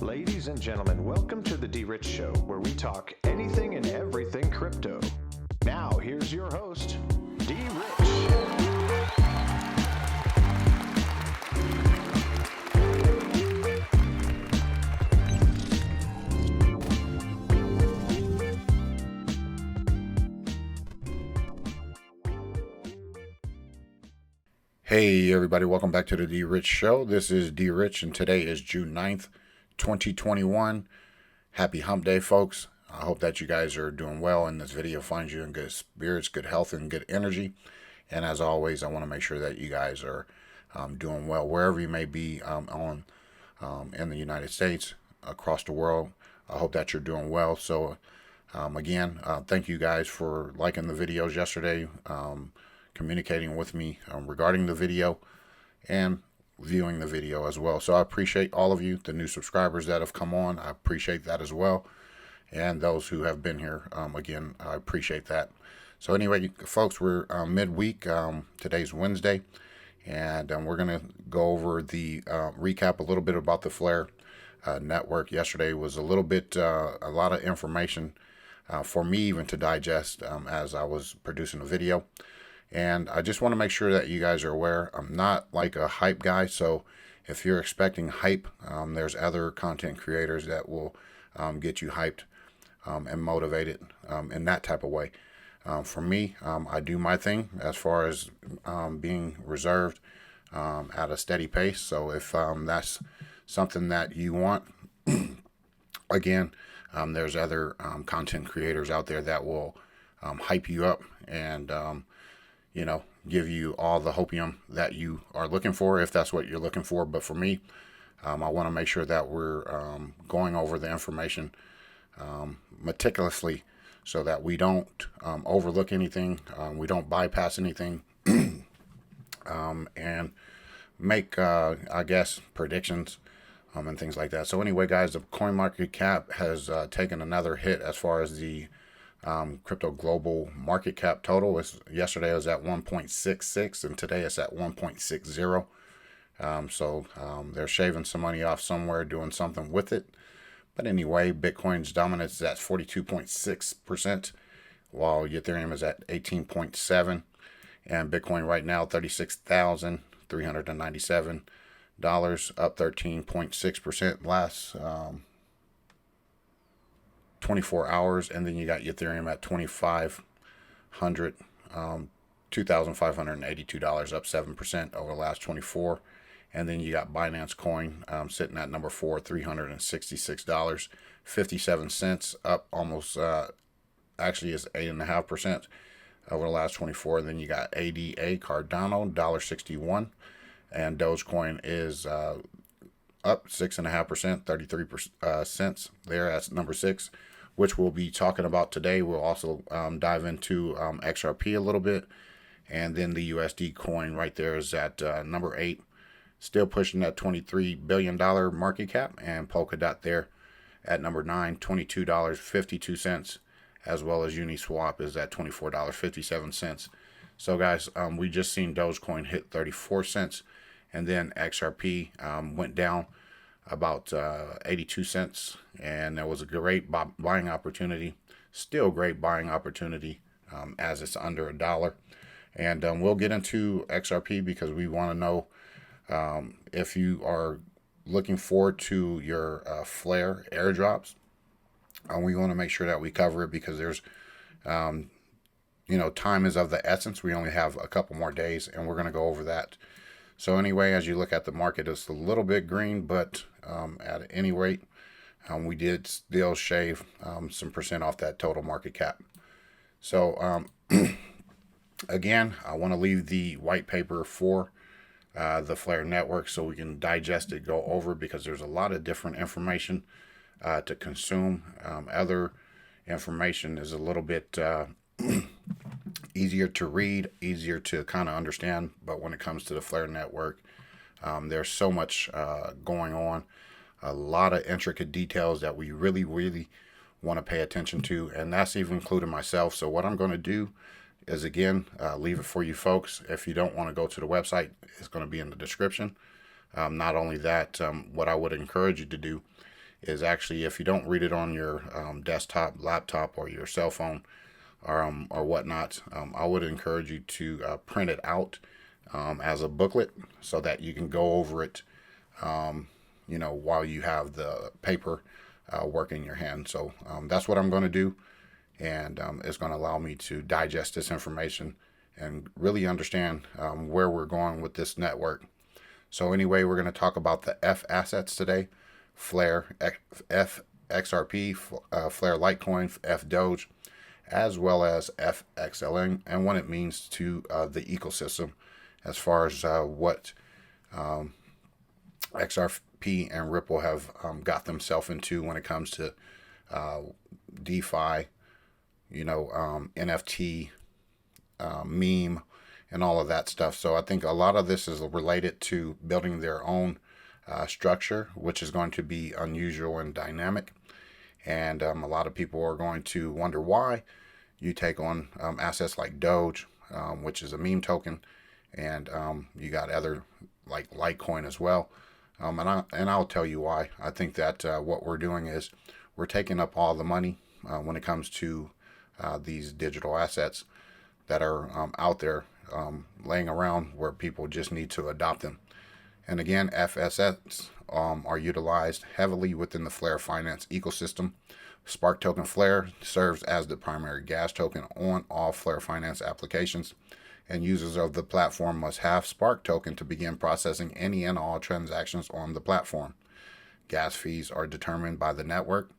Ladies and gentlemen, welcome to the DRich Show, where we talk anything and everything crypto. Now, here's your host, DRich. Hey everybody, welcome back to the DRich Show. This is DRich and today is June 9th, 2021. Happy hump day, folks. I hope that you guys are doing well and this video finds you in good spirits, good health, and good energy. And as always, I want to make sure that you guys are doing well wherever you may be in the United States, across the world. I hope that you're doing well. So again, thank you guys for liking the videos yesterday, communicating with me regarding the video and viewing the video as well. So I appreciate all of you, the new subscribers that have come on. I appreciate that as well. And those who have been here, again, I appreciate that. So anyway, folks, we're midweek. Today's Wednesday. And we're going to go over the recap a little bit about the Flare network. Yesterday was a lot of information for me even to digest as I was producing a video. And I just want to make sure that you guys are aware, I'm not like a hype guy. So if you're expecting hype, there's other content creators that will get you hyped and motivated in that type of way. For me, I do my thing as far as being reserved at a steady pace. So if that's something that you want, again, there's other content creators out there that will hype you up and give you all the hopium that you are looking for, if that's what you're looking for. But for me, I want to make sure that we're going over the information meticulously so that we don't overlook anything, we don't bypass anything, and make, predictions and things like that. So anyway, guys, the coin market cap has taken another hit as far as the crypto global market cap total. Yesterday it was at 1.66 and today it's at 1.60. So they're shaving some money off somewhere, doing something with it. But anyway, Bitcoin's dominance is at 42.6%, while Ethereum is at 18.7%, and Bitcoin right now $36,397, up 13.6% last 24 hours. And then you got Ethereum at $2,582, up 7% over the last 24. And then you got Binance Coin sitting at number 4, $366.57, up almost, actually is 8.5% over the last 24. And then you got ADA Cardano, $1.61, and Dogecoin is up 6.5%, 33 cents there at number 6, which we'll be talking about today. We'll also dive into XRP a little bit. And then the USD coin right there is at number 8, still pushing that $23 billion market cap. And Polkadot there at number 9, $22.52, as well as Uniswap is at $24.57. So guys, we just seen Dogecoin hit 34 cents. And then XRP went down about 82 cents, and that was a great buying opportunity. Still great buying opportunity as it's under $1. And we'll get into XRP because we want to know if you are looking forward to your Flare airdrops. We want to make sure that we cover it because there's time is of the essence. We only have a couple more days, and we're going to go over that. So anyway, as you look at the market, it's a little bit green, but at any rate, we did still shave some percent off that total market cap. So again, I want to leave the white paper for the Flare network so we can digest it, go over, because there's a lot of different information to consume. Other information is a little bit easier to read, easier to kind of understand. But when it comes to the Flare network, there's so much going on, a lot of intricate details that we really want to pay attention to, and that's even including myself. So what I'm going to do is, again, leave it for you folks. If you don't want to go to the website, it's going to be in the description. Not only that, what I would encourage you to do is actually, if you don't read it on your desktop, laptop, or your cell phone, or whatnot, I would encourage you to print it out as a booklet so that you can go over it, while you have the paper work in your hand. So that's what I'm going to do, and it's going to allow me to digest this information and really understand where we're going with this network. So anyway, we're going to talk about the F assets today: Flare, XRP, Flare Litecoin, F Doge, as well as FXLN, and what it means to the ecosystem as far as what XRP and Ripple have got themselves into when it comes to DeFi, NFT, meme, and all of that stuff. So I think a lot of this is related to building their own structure, which is going to be unusual and dynamic. And a lot of people are going to wonder why you take on assets like Doge, which is a meme token, and you got other like Litecoin as well. And I'll tell you why. I think that what we're doing is we're taking up all the money when it comes to these digital assets that are out there laying around where people just need to adopt them. And again, FSS are utilized heavily within the Flare finance ecosystem. Spark token Flare serves as the primary gas token on all Flare finance applications, and users of the platform must have Spark token to begin processing any and all transactions on the platform. Gas fees are determined by the network,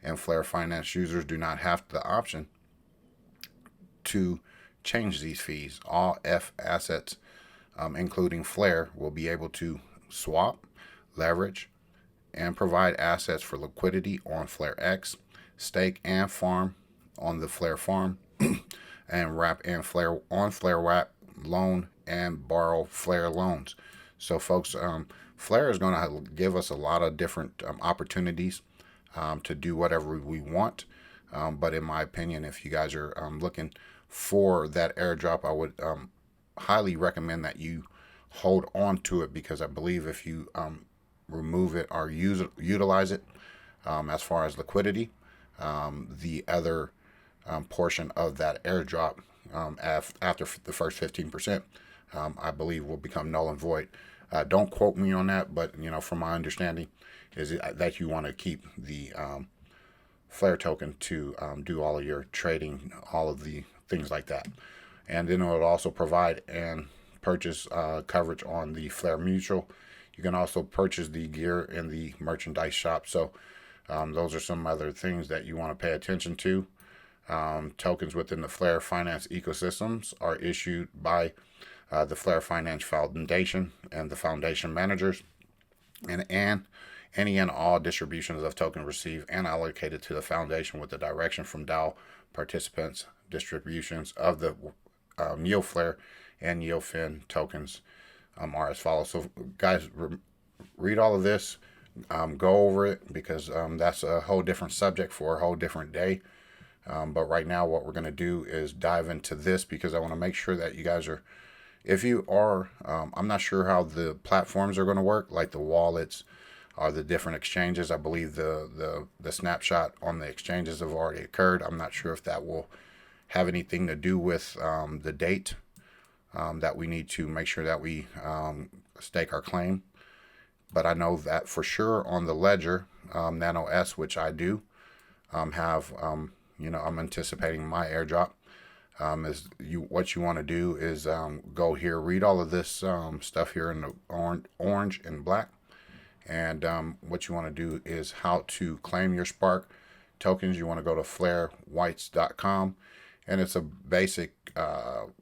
and Flare finance users do not have the option to change these fees. All F assets, including Flare, will be able to swap, leverage, and provide assets for liquidity on Flare X, stake and farm on the Flare farm, and wrap and Flare on Flare wrap, loan and borrow Flare loans. So folks, Flare is going to give us a lot of different opportunities to do whatever we want. But in my opinion, if you guys are looking for that airdrop, I would highly recommend that you hold on to it, because I believe if you remove it or utilize it as far as liquidity, the other portion of that airdrop after the first 15%, I believe will become null and void. Don't quote me on that, but from my understanding, is that you want to keep the Flare token to do all of your trading, all of the things like that. And then it will also provide and purchase coverage on the Flare Mutual. You can also purchase the gear in the merchandise shop. So those are some other things that you want to pay attention to. Tokens within the Flare finance ecosystems are issued by the Flare Finance Foundation and the foundation managers, and any and all distributions of tokens received and allocated to the foundation with the direction from DAO participants. Distributions of the NeoFlare and NeoFin tokens are as follows. So guys, read all of this, go over it, because that's a whole different subject for a whole different day. But right now what we're going to do is dive into this, because I want to make sure that you guys are, if you are, I'm not sure how the platforms are going to work, like the wallets or the different exchanges. I believe the snapshot on the exchanges have already occurred. I'm not sure if that will have anything to do with the date that we need to make sure that we stake our claim. But I know that for sure on the ledger, Nano S, which I do have, I'm anticipating my airdrop. What you want to do is go here, read all of this stuff here in the orange and black. And what you want to do is how to claim your Spark tokens. You want to go to flarewhites.com. And it's a basic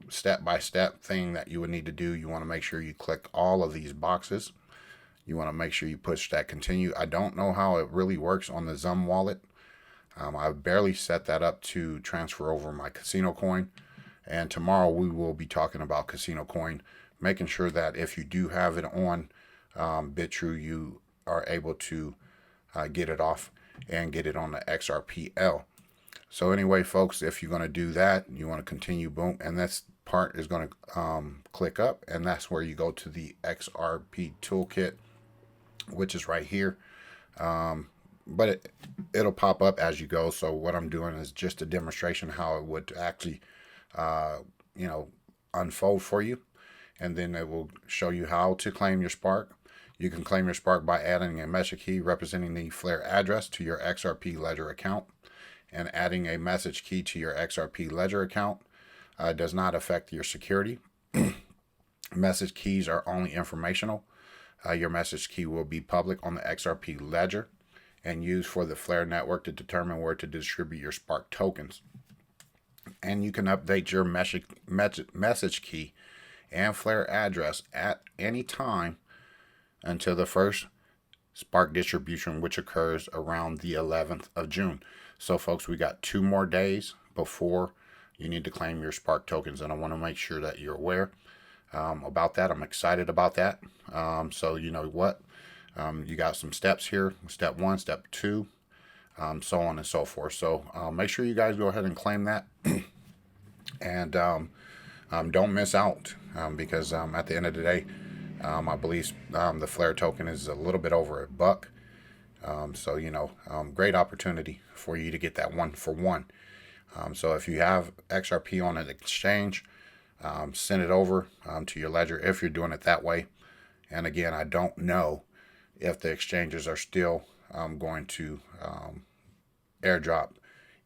step-by-step thing that you would need to do. You want to make sure you click all of these boxes. You want to make sure you push that continue. I don't know how it really works on the Zum wallet. I've barely set that up to transfer over my casino coin. And tomorrow we will be talking about casino coin, making sure that if you do have it on BitTrue, you are able to get it off and get it on the XRPL. So anyway, folks, if you're going to do that, you want to continue, boom, and this part is going to click up, and that's where you go to the XRP toolkit, which is right here. but it'll pop up as you go. So what I'm doing is just a demonstration how it would actually, you know, unfold for you. And then it will show you how to claim your Spark. You can claim your Spark by adding a message key representing the Flare address to your XRP Ledger account, and adding a message key to your XRP Ledger account does not affect your security. Message keys are only informational. Your message key will be public on the XRP Ledger and used for the Flare network to determine where to distribute your Spark tokens. And you can update your message key and Flare address at any time until the first Spark distribution, which occurs around the 11th of June. So folks, we got 2 more days before you need to claim your Spark tokens, and I want to make sure that you're aware about that. I'm excited about that. So you know what, you got some steps here: step 1, step 2, so on and so forth. So make sure you guys go ahead and claim that, and don't miss out, because at the end of the day, I believe the Flare token is a little bit over $1. So you know, great opportunity for you to get that 1-for-1. So if you have XRP on an exchange, send it over to your ledger if you're doing it that way. And again, I don't know if the exchanges are still going to airdrop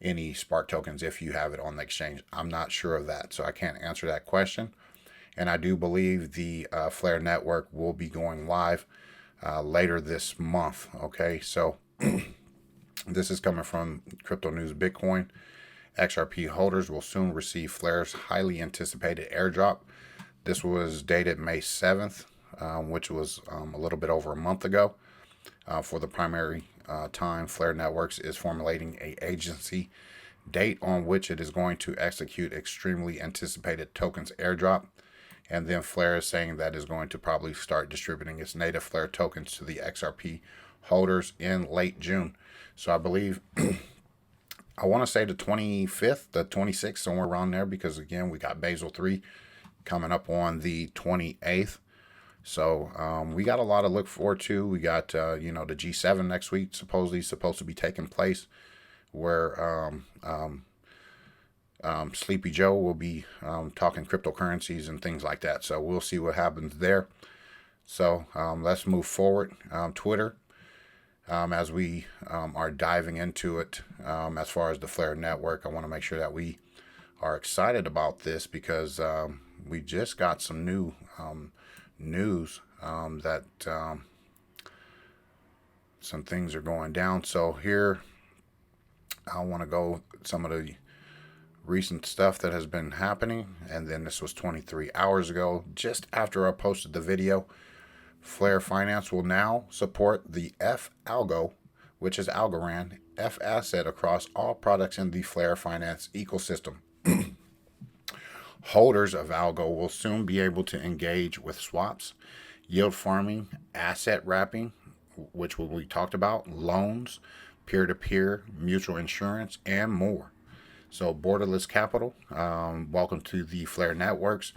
any Spark tokens if you have it on the exchange. I'm not sure of that, so I can't answer that question. And I do believe the Flare network will be going live later this month. Okay, so this is coming from Crypto News Bitcoin. XRP holders will soon receive Flare's highly anticipated airdrop. This was dated May 7th, which was a little bit over a month ago. For the primary time, Flare Networks is formulating an agency date on which it is going to execute extremely anticipated tokens airdrop. And then Flare is saying that is going to probably start distributing its native Flare tokens to the XRP holders in late June. So I believe, I want to say the 25th, the 26th, somewhere around there, because again, we got Basel 3 coming up on the 28th. So we got a lot to look forward to. We got, you know, the G7 next week, supposedly supposed to be taking place, where Sleepy Joe will be talking cryptocurrencies and things like that. So we'll see what happens there. So let's move forward. Twitter, as we are diving into it, as far as the Flare network, I want to make sure that we are excited about this, because we just got some new news that some things are going down. So here, I want to go some of the recent stuff that has been happening. And then this was 23 hours ago, just after I posted the video. Flare Finance will now support the F Algo, which is Algorand, F asset across all products in the Flare Finance ecosystem. Holders of Algo will soon be able to engage with swaps, yield farming, asset wrapping, which we talked about, loans, peer-to-peer, mutual insurance, and more. So Borderless Capital, welcome to the Flare Networks,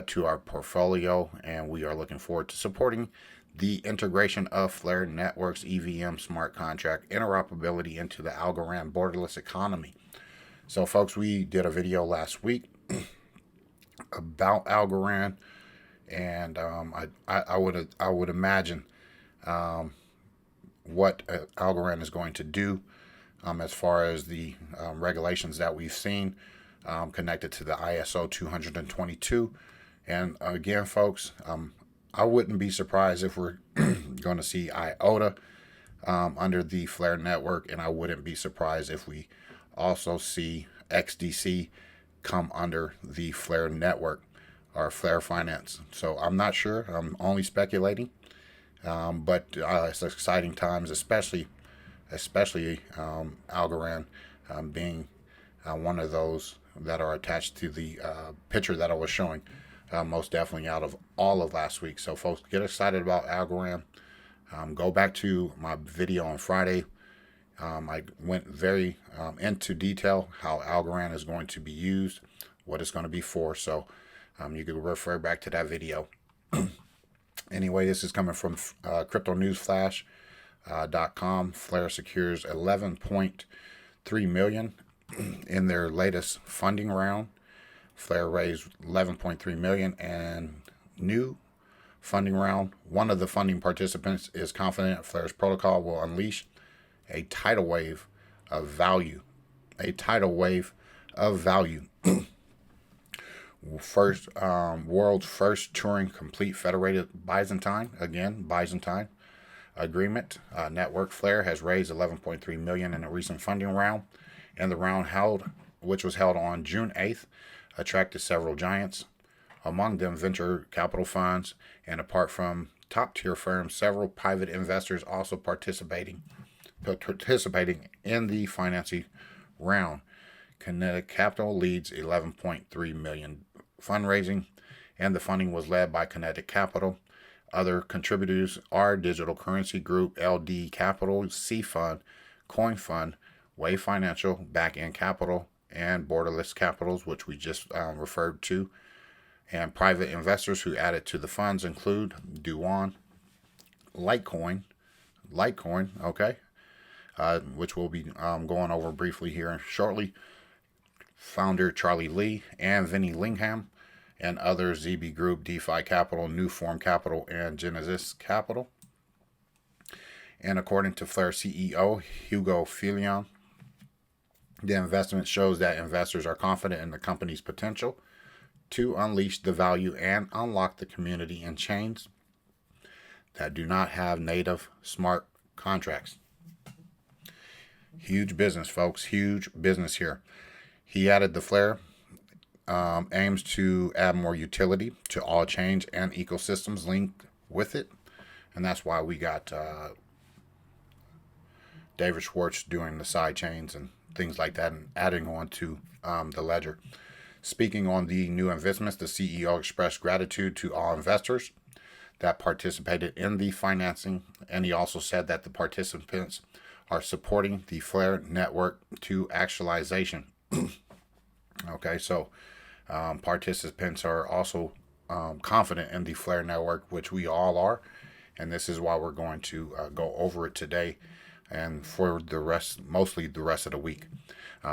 to our portfolio, and we are looking forward to supporting the integration of Flare Networks EVM smart contract interoperability into the Algorand borderless economy. So folks, we did a video last week about Algorand, and I would imagine what Algorand is going to do as far as the regulations that we've seen connected to the ISO 222. And again, folks, I wouldn't be surprised if we're going to see IOTA under the Flare network, and I wouldn't be surprised if we also see XDC come under the Flare network or Flare Finance. So I'm not sure. I'm only speculating, but it's exciting times, especially Algorand being one of those that are attached to the picture that I was showing, most definitely out of all of last week. So folks, get excited about Algorand. Go back to my video on Friday. I went very into detail how Algorand is going to be used, what it's going to be for. So you can refer back to that video. Anyway, this is coming from Crypto News Flash. .com, Flare secures 11.3 million in their latest funding round. Flare raised 11.3 million and new funding round. One of the funding participants is confident Flare's protocol will unleash a tidal wave of value. A tidal wave of value. World's first Turing complete federated Byzantine agreement network. Flare has raised 11.3 million in a recent funding round, and the round which was held on June 8th, attracted several giants, among them venture capital funds, and apart from top tier firms, several private investors also participating in the financing round. Kinetic Capital leads 11.3 million fundraising, and the funding was led by Kinetic Capital. Other contributors are Digital Currency Group, LD Capital, C Fund, Coin Fund, Wave Financial, Back End Capital, and Borderless Capitals, which we just referred to. And private investors who added to the funds include Duan, Litecoin, okay, which we'll be going over briefly here shortly. Founder Charlie Lee and Vinny Lingham, and others, ZB Group, DeFi Capital, New Form Capital, and Genesis Capital. And according to Flare CEO Hugo Filion, the investment shows that investors are confident in the company's potential to unleash the value and unlock the community in chains that do not have native smart contracts. Huge business, folks. Huge business here. He added the Flare aims to add more utility to all chains and ecosystems linked with it. And that's why we got David Schwartz doing the side chains and things like that and adding on to the ledger. Speaking on the new investments, the CEO expressed gratitude to all investors that participated in the financing. And he also said that the participants are supporting the Flare network to actualization. Okay, so participants are also confident in the Flare network, which we all are, and this is why we're going to go over it today and for mostly the rest of the week.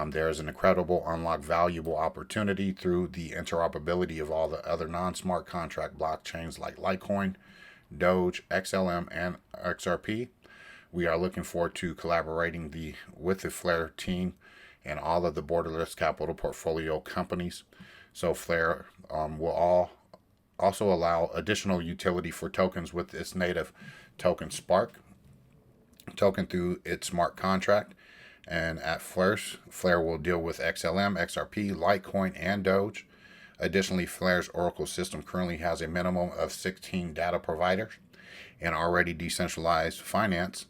There is an incredible unlock valuable opportunity through the interoperability of all the other non-smart contract blockchains like Litecoin, Doge, XLM, and XRP. We are looking forward to collaborating with the Flare team and all of the Borderless Capital portfolio companies. So Flare will also allow additional utility for tokens with its native token Spark token through its smart contract. And at Flare will deal with XLM, XRP, Litecoin, and Doge. Additionally, Flare's Oracle system currently has a minimum of 16 data providers, and already decentralized finance,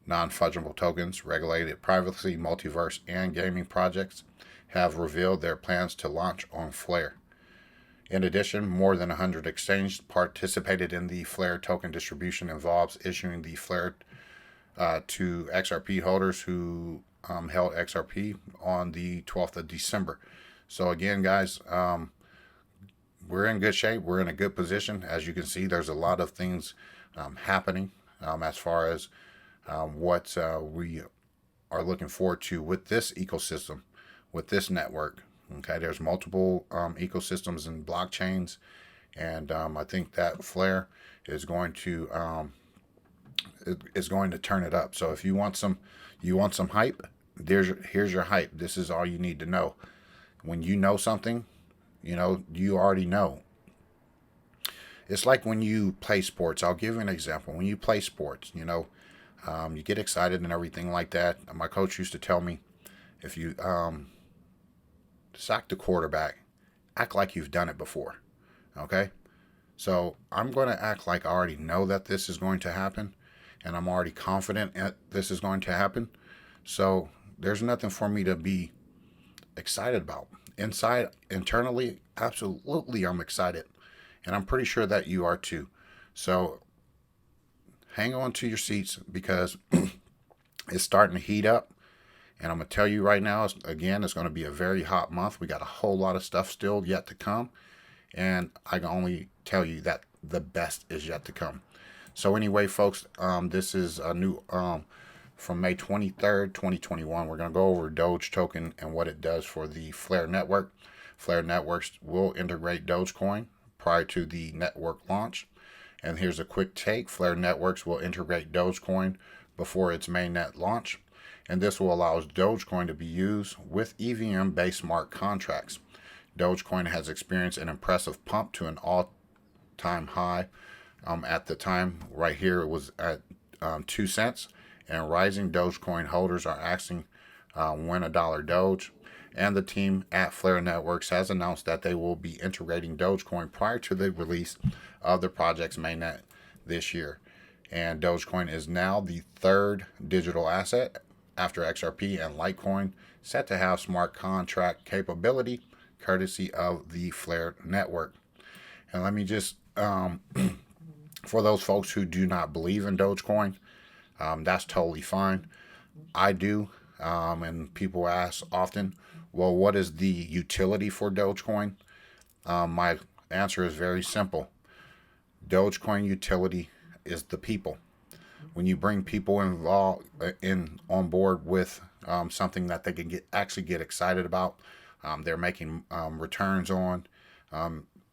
non-fungible tokens, regulated privacy, multiverse, and gaming projects have revealed their plans to launch on Flare. In addition, more than 100 exchanges participated in the Flare token distribution, involves issuing the Flare to XRP holders who held XRP on the 12th of December. So again, guys, we're in good shape. We're in a good position. As you can see, there's a lot of things happening as far as what we are looking forward to with this ecosystem, with this network. Okay, there's multiple ecosystems and blockchains, and I think that Flare is going to turn it up. So if you want some hype, here's your hype. This is all you need to know. When you know something, you already know. It's like when you play sports. I'll give you an example. When you play sports, you get excited and everything like that. My coach used to tell me, if you sack the quarterback, act like you've done it before. Okay? So I'm going to act like I already know that this is going to happen, and I'm already confident that this is going to happen. So there's nothing for me to be excited about. Internally, absolutely I'm excited. And I'm pretty sure that you are too. So hang on to your seats, because it's starting to heat up. And I'm going to tell you right now, it's going to be a very hot month. We got a whole lot of stuff still yet to come. And I can only tell you that the best is yet to come. So anyway, folks, this is a new from May 23rd, 2021. We're going to go over Doge token and what it does for the Flare network. Flare networks will integrate Dogecoin prior to the network launch. And here's a quick take. Flare networks will integrate Dogecoin before its mainnet launch. And this will allow Dogecoin to be used with EVM-based smart contracts. Dogecoin has experienced an impressive pump to an all-time high. At the time, right here, it was at 2 cents. And rising. Dogecoin holders are asking when a dollar Doge. And the team at Flare Networks has announced that they will be integrating Dogecoin prior to the release of the project's mainnet this year. And Dogecoin is now the third digital asset after XRP and Litecoin, set to have smart contract capability courtesy of the Flare network. And let me just, for those folks who do not believe in Dogecoin, that's totally fine. I do, and people ask often, well, what is the utility for Dogecoin? My answer is very simple. Dogecoin utility is the people. When you bring people involved on board with something that they can actually get excited about, they're making returns on.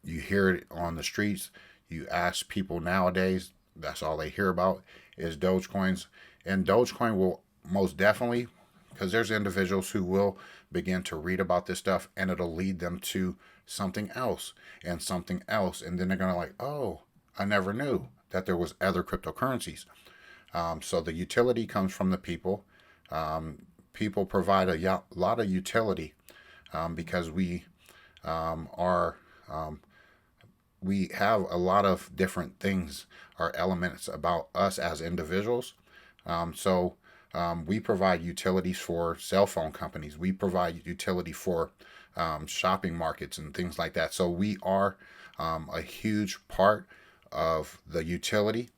You hear it on the streets. You ask people nowadays, that's all they hear about is Dogecoins. And Dogecoin will most definitely, because there's individuals who will begin to read about this stuff and it'll lead them to something else and something else. And then they're going to like, oh, I never knew that there was other cryptocurrencies. So the utility comes from the people. People provide a lot of utility because we we have a lot of different things or elements about us as individuals. We provide utilities for cell phone companies. We provide utility for shopping markets and things like that. So we are a huge part of the utility,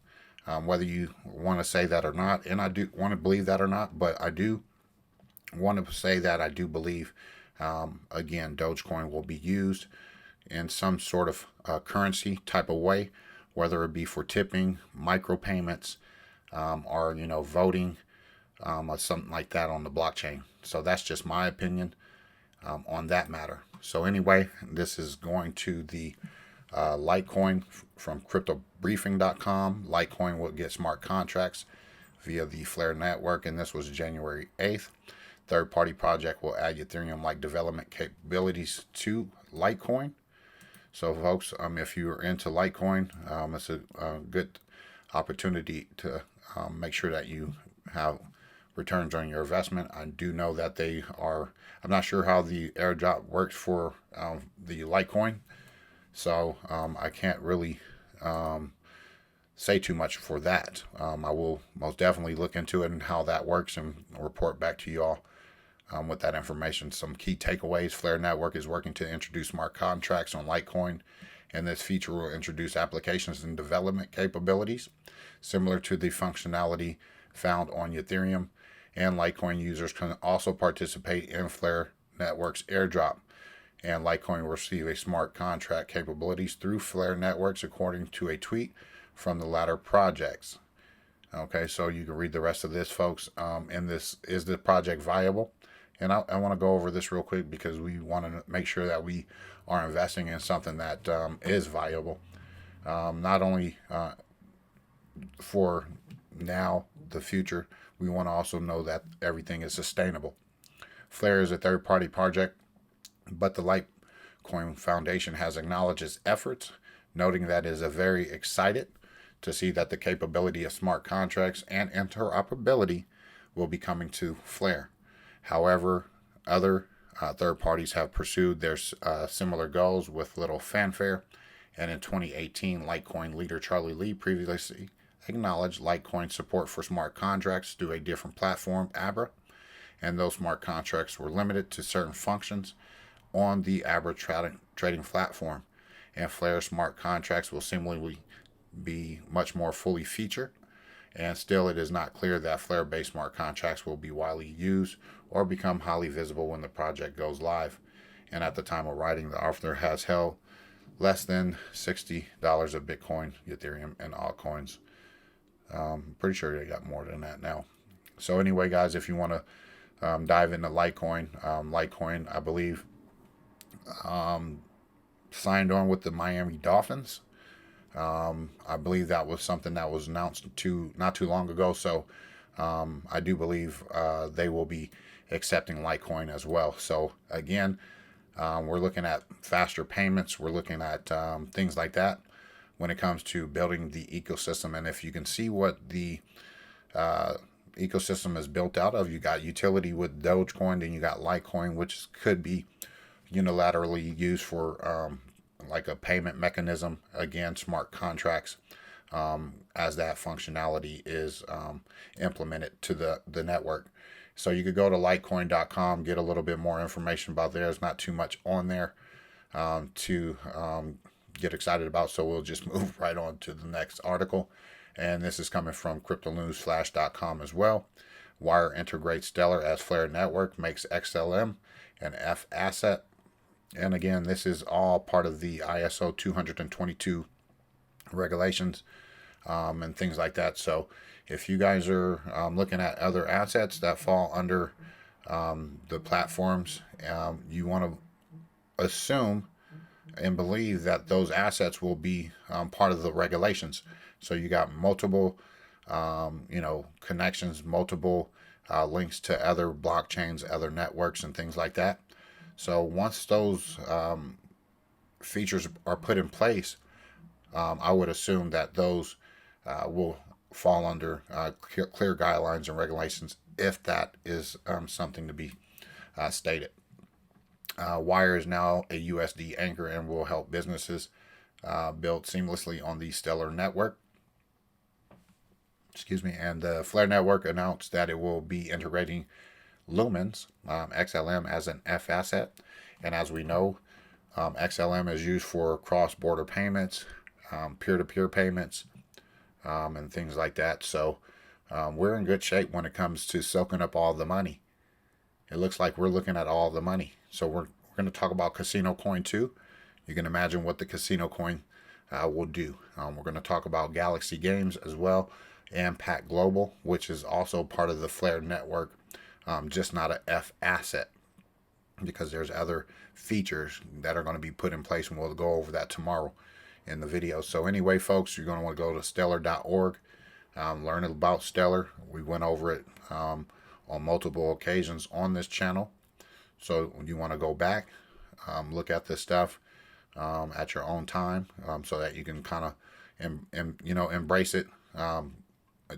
whether you want to say that or not. And I do want to believe that or not, but I do want to say that I do believe, again, Dogecoin will be used in some sort of currency type of way, whether it be for tipping, micropayments, or voting, or something like that on the blockchain. So that's just my opinion on that matter. So anyway, this is going to the Litecoin from CryptoBriefing.com. Litecoin will get smart contracts via the Flare network, and this was January 8th. Third-party project will add Ethereum-like development capabilities to Litecoin. So, folks, if you're into Litecoin, it's a good opportunity to make sure that you have returns on your investment. I do know that they are. I'm not sure how the airdrop works for the Litecoin, so I can't really say too much for that. I will most definitely look into it and how that works and report back to you all with that information. Some key takeaways: Flare Network is working to introduce smart contracts on Litecoin, and this feature will introduce applications and development capabilities similar to the functionality found on Ethereum. And Litecoin users can also participate in Flare Network's airdrop. And Litecoin will receive a smart contract capabilities through Flare Networks, according to a tweet from the latter projects. Okay, so you can read the rest of this, folks. And this is the project viable? And I want to go over this real quick because we want to make sure that we are investing in something that is viable, not only for now, the future. We want to also know that everything is sustainable. Flare is a third-party project, but the Litecoin Foundation has acknowledged its efforts, noting that it is very excited to see that the capability of smart contracts and interoperability will be coming to Flare. However, other third parties have pursued their similar goals with little fanfare, and in 2018, Litecoin leader Charlie Lee previously acknowledged Litecoin support for smart contracts through a different platform, Abra, and those smart contracts were limited to certain functions on the Abra trading platform. And Flare smart contracts will similarly be much more fully featured, and still it is not clear that Flare-based smart contracts will be widely used or become highly visible when the project goes live. And at the time of writing, the author has held less than $60 of Bitcoin, Ethereum, and altcoins. Pretty sure they got more than that now. So anyway, guys, if you want to dive into Litecoin, Litecoin, I believe, signed on with the Miami Dolphins. I believe that was something that was announced not too long ago. So I do believe they will be accepting Litecoin as well. So again, we're looking at faster payments. We're looking at things like that when it comes to building the ecosystem. And if you can see what the ecosystem is built out of, you got utility with Dogecoin, then you got Litecoin, which could be unilaterally used for like a payment mechanism. Again, smart contracts, as that functionality is implemented to the network. So you could go to litecoin.com, get a little bit more information about there. There's not too much on there to get excited about, so we'll just move right on to the next article. And this is coming from cryptonewsflash.com as well. Wire integrates Stellar as Flare Network, makes XLM an F asset. And again, this is all part of the ISO 222 regulations and things like that. So if you guys are looking at other assets that fall under the platforms, you want to assume and believe that those assets will be part of the regulations. So you got multiple, connections, multiple links to other blockchains, other networks, and things like that. So once those features are put in place, I would assume that those will fall under clear guidelines and regulations, if that is something to be stated. Wire is now a USD anchor and will help businesses build seamlessly on the Stellar network. And the Flare network announced that it will be integrating Lumen's XLM as an F asset. And as we know, XLM is used for cross-border payments, peer-to-peer payments, and things like that. So we're in good shape when it comes to soaking up all the money. It looks like we're looking at all the money. So we're going to talk about Casino Coin too. You can imagine what the Casino Coin will do. We're going to talk about Galaxy Games as well, and Pack Global, which is also part of the Flare network, just not an F asset, because there's other features that are going to be put in place, and we'll go over that tomorrow in the video. So anyway, folks, you're going to want to go to stellar.org, learn about Stellar. We went over it on multiple occasions on this channel. So you want to go back, look at this stuff at your own time, so that you can kind of, embrace it,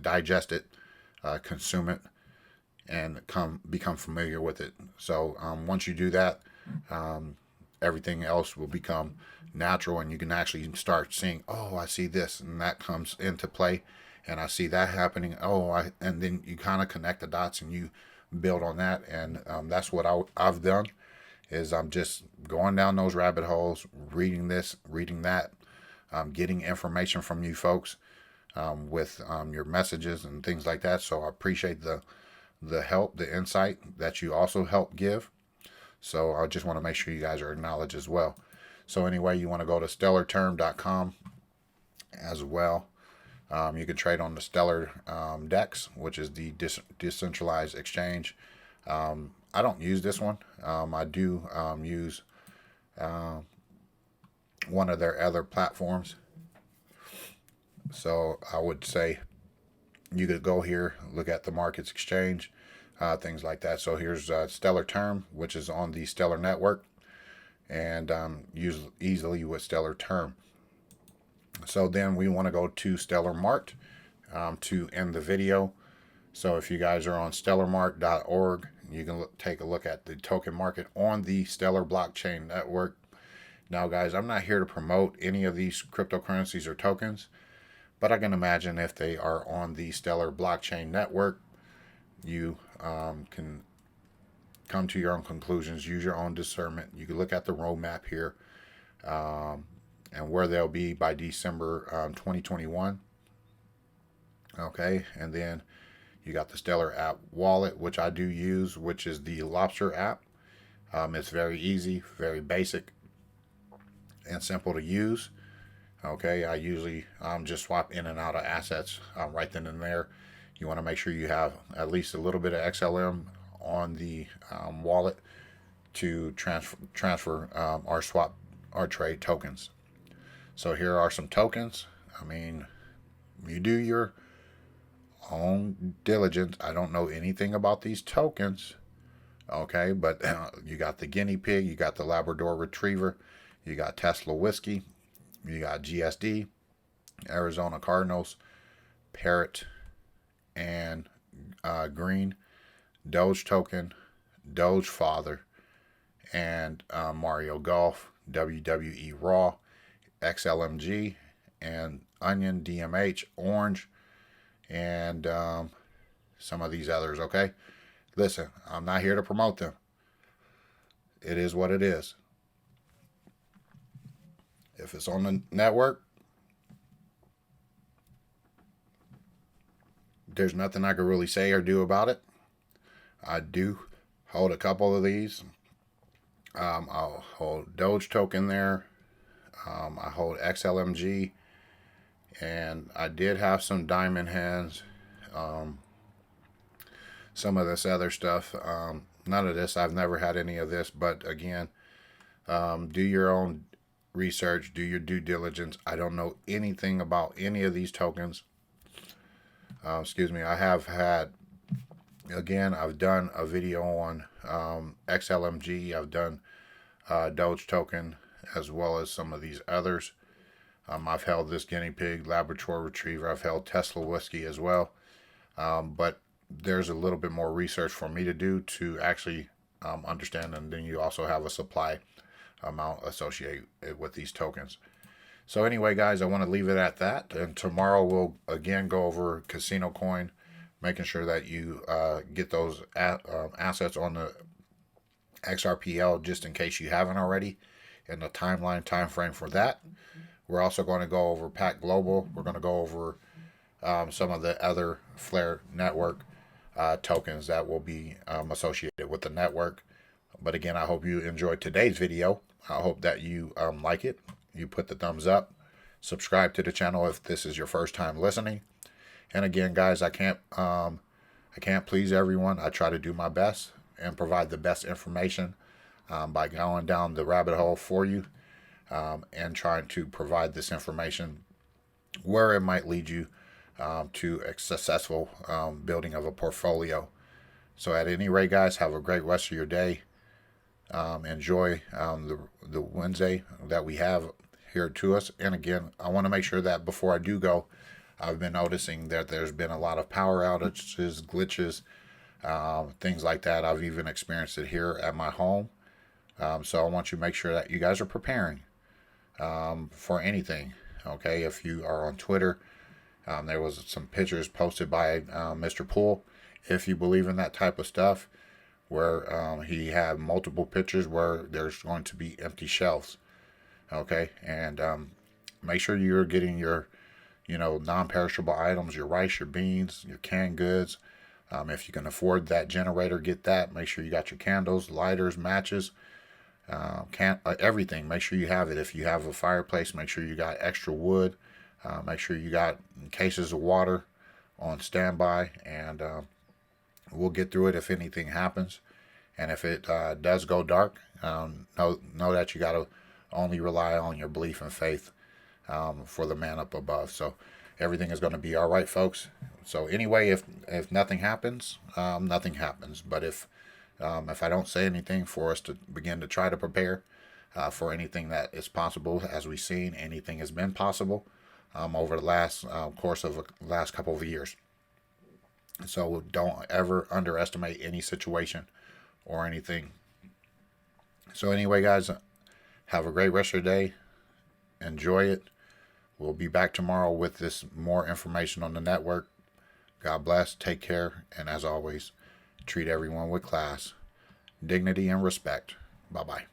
digest it, consume it, and become familiar with it. So once you do that, everything else will become natural, and you can actually start seeing, oh, I see this, and that comes into play, and I see that happening. And then you kind of connect the dots and you build on that. And that's what I've done, is I'm just going down those rabbit holes, reading this, reading that, getting information from you folks with your messages and things like that. So I appreciate the help, the insight that you also help give. So I just want to make sure you guys are acknowledged as well. So anyway, you want to go to stellarterm.com as well. You can trade on the Stellar DEX, which is the decentralized exchange. I don't use this one. I do use one of their other platforms. So I would say you could go here, look at the markets exchange, things like that. So here's Stellar Term, which is on the Stellar network, and use easily with Stellar Term. So then we want to go to Stellar Mart to end the video. So if you guys are on stellarmart.org, you can take a look at the token market on the Stellar blockchain network. Now, guys, I'm not here to promote any of these cryptocurrencies or tokens, but I can imagine if they are on the Stellar blockchain network, you can come to your own conclusions, use your own discernment. You can look at the roadmap here and where they'll be by December 2021. Okay, and then you got the Stellar app wallet, which I do use, which is the Lobster app. It's very easy, very basic, and simple to use. Okay, I usually just swap in and out of assets right then and there. You want to make sure you have at least a little bit of XLM on the wallet to transfer our trade tokens. So here are some tokens. I mean, you do your own diligence. I don't know anything about these tokens. Okay, but you got the guinea pig, you got the Labrador Retriever, you got Tesla Whiskey, you got GSD, Arizona Cardinals, Parrot, and Green, Doge Token, Doge Father, and Mario Golf, WWE Raw, XLMG, and Onion, DMH, Orange, and some of these others, okay? Listen, I'm not here to promote them. It is what it is. If it's on the network, there's nothing I could really say or do about it. I do hold a couple of these. I'll hold Doge token there. I hold XLMG. And I did have some diamond hands. Some of this other stuff. None of this. I've never had any of this. But again, do your own research. Do your due diligence. I don't know anything about any of these tokens. Excuse me. I have had, again, I've done a video on XLMG. I've done Doge token as well as some of these others. I've held this guinea pig, Labrador Retriever. I've held Tesla Whiskey as well. But there's a little bit more research for me to do to actually understand. And then you also have a supply amount associated with these tokens. So anyway, guys, I want to leave it at that. And tomorrow we'll again go over Casino Coin, making sure that you get those assets on the XRPL just in case you haven't already, and the time frame for that. We're also going to go over Pack Global. We're going to go over some of the other Flare Network tokens that will be associated with the network. But again, I hope you enjoyed today's video. I hope that you like it. You put the thumbs up. Subscribe to the channel if this is your first time listening. And again, guys, I can't please everyone. I try to do my best and provide the best information by going down the rabbit hole for you. And trying to provide this information where it might lead you to a successful building of a portfolio. So at any rate, guys, have a great rest of your day. Enjoy the Wednesday that we have here to us. And again, I want to make sure that before I do go, I've been noticing that there's been a lot of power outages, glitches, things like that. I've even experienced it here at my home. So I want you to make sure that you guys are preparing for anything. Okay, if you are on Twitter, there was some pictures posted by Mr. Poole, if you believe in that type of stuff, where he had multiple pictures where there's going to be empty shelves. Okay, and make sure you're getting your non-perishable items, your rice, your beans, your canned goods. If you can afford that generator, get that. Make sure you got your candles, lighters, matches, everything. Make sure you have it. If you have a fireplace, make sure you got extra wood. Make sure you got cases of water on standby, and we'll get through it if anything happens. And if it does go dark, know that you got to only rely on your belief and faith for the man up above. So everything is going to be all right, folks. So anyway, if nothing happens, nothing happens. But if I don't say anything, for us to begin to try to prepare for anything that is possible, as we've seen, anything has been possible over the last course of the last couple of years. So don't ever underestimate any situation or anything. So anyway, guys, have a great rest of your day. Enjoy it. We'll be back tomorrow with this more information on the network. God bless. Take care. And as always, treat everyone with class, dignity, and respect. Bye-bye.